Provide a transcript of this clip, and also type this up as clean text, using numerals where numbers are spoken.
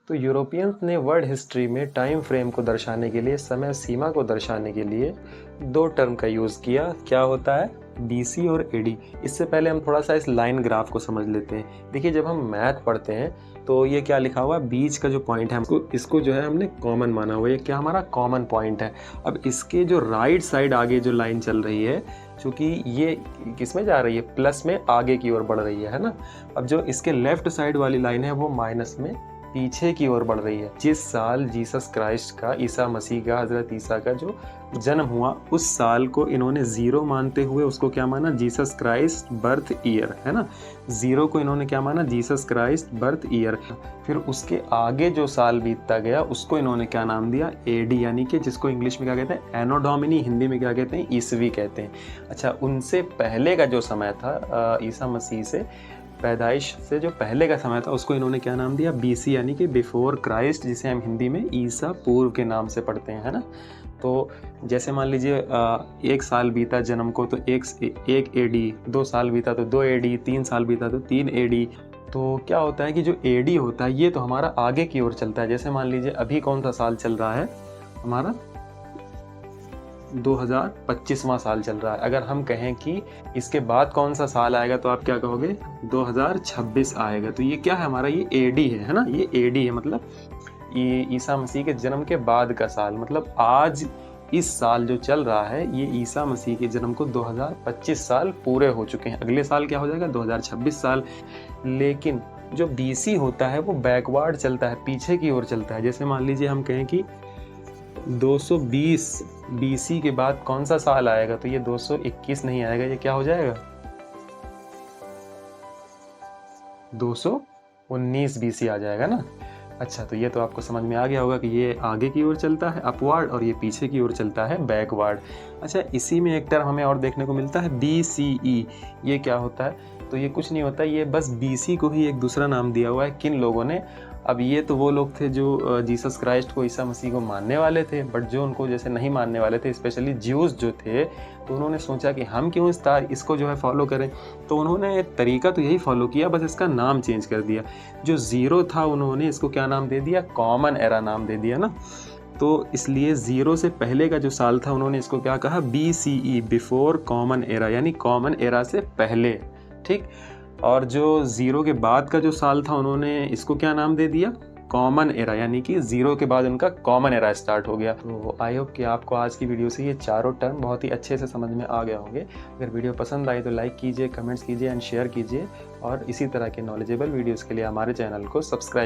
तो यूरोपियंस ने world history में टाइम फ्रेम को दर्शाने के लिए, समय सीमा को दर्शाने के लिए दो टर्म का यूज़ किया। क्या होता है? बीसी और एडी। इससे पहले हम थोड़ा सा इस लाइन ग्राफ को समझ लेते हैं। देखिए, जब हम मैथ पढ़ते हैं तो ये क्या लिखा हुआ है, बीच का जो पॉइंट है इसको जो है हमने कॉमन माना हुआ है। ये क्या हमारा कॉमन पॉइंट है। अब इसके जो राइट साइड आगे जो लाइन चल रही है, चूँकि ये किस में जा रही है, प्लस में आगे की ओर बढ़ रही है ना। अब जो इसके लेफ्ट साइड वाली लाइन है वो माइनस में पीछे की ओर बढ़ रही है। जिस साल जीसस क्राइस्ट का, ईसा मसीह का, हजरत ईसा का जो जन्म हुआ, उस साल को इन्होंने जीरो मानते हुए उसको क्या माना, जीसस क्राइस्ट बर्थ ईयर, है ना। जीरो को इन्होंने क्या माना, जीसस क्राइस्ट बर्थ ईयर। फिर उसके आगे जो साल बीतता गया उसको इन्होंने क्या नाम दिया, एडी, यानी कि जिसको इंग्लिश में क्या कहते हैं, एनो डोमिनी, हिंदी में क्या कहते हैं, ईसवी कहते हैं। अच्छा, उनसे पहले का जो समय था, ईसा मसीह से पैदाइश से जो पहले का समय था, उसको इन्होंने क्या नाम दिया, बीसी, यानी कि बिफोर क्राइस्ट, जिसे हम हिंदी में ईसा पूर्व के नाम से पढ़ते हैं, है ना। तो जैसे मान लीजिए एक साल बीता जन्म को तो एक एडी, 2 साल बीता तो 2 एडी, 3 साल बीता तो 3 एडी। तो क्या होता है कि जो एडी होता है ये तो हमारा आगे की ओर चलता है। जैसे मान लीजिए अभी कौन सा साल चल रहा है हमारा, 2025वां साल चल रहा है। अगर हम कहें कि इसके बाद कौन सा साल आएगा तो आप क्या कहोगे, 2026 आएगा। तो ये क्या है हमारा, ये एडी है ना, ये एडी है, मतलब ये ईसा मसीह के जन्म के बाद का साल। मतलब आज इस साल जो चल रहा है ये ईसा मसीह के जन्म को 2025 साल पूरे हो चुके हैं। अगले साल क्या हो जाएगा, 2026 साल। लेकिन जो बीसी होता है वो बैकवर्ड चलता है, पीछे की ओर चलता है। जैसे मान लीजिए हम कहें कि 220 बीसी के बाद कौन सा साल आएगा, तो ये 221 नहीं आएगा, ये क्या हो जाएगा, 219 बीसी आ जाएगा ना। अच्छा, तो ये तो आपको समझ में आ गया होगा कि ये आगे की ओर चलता है अपवर्ड और ये पीछे की ओर चलता है बैकवर्ड। अच्छा, इसी में एक टर्म हमें और देखने को मिलता है BCE। ये क्या होता है, तो ये कुछ नहीं होता, ये बस BC को ही एक दूसरा नाम दिया हुआ है। किन लोगों ने, अब ये तो वो लोग थे जो जीसस क्राइस्ट को, ईसा मसीह को मानने वाले थे, बट जो उनको जैसे नहीं मानने वाले थे, स्पेशली ज्यूज जो थे, तो उन्होंने सोचा कि हम क्यों इसको जो है फॉलो करें। तो उन्होंने तरीका तो यही फॉलो किया, बस इसका नाम चेंज कर दिया। जो ज़ीरो था उन्होंने इसको क्या नाम दे दिया, कॉमन एरा नाम दे दिया ना। तो इसलिए ज़ीरो से पहले का जो साल था उन्होंने इसको क्या कहा, BCE, बिफोर कॉमन एरा, यानी कॉमन एरा से पहले, ठीक। और जो ज़ीरो के बाद का जो साल था उन्होंने इसको क्या नाम दे दिया, कॉमन एरा, यानी कि ज़ीरो के बाद उनका कॉमन एरा स्टार्ट हो गया। तो आई होप कि आपको आज की वीडियो से ये चारों टर्म बहुत ही अच्छे से समझ में आ गए होंगे। अगर वीडियो पसंद आई तो लाइक कीजिए, कमेंट्स कीजिए एंड शेयर कीजिए, और इसी तरह के नॉलेजेबल वीडियोज़ के लिए हमारे चैनल को सब्सक्राइब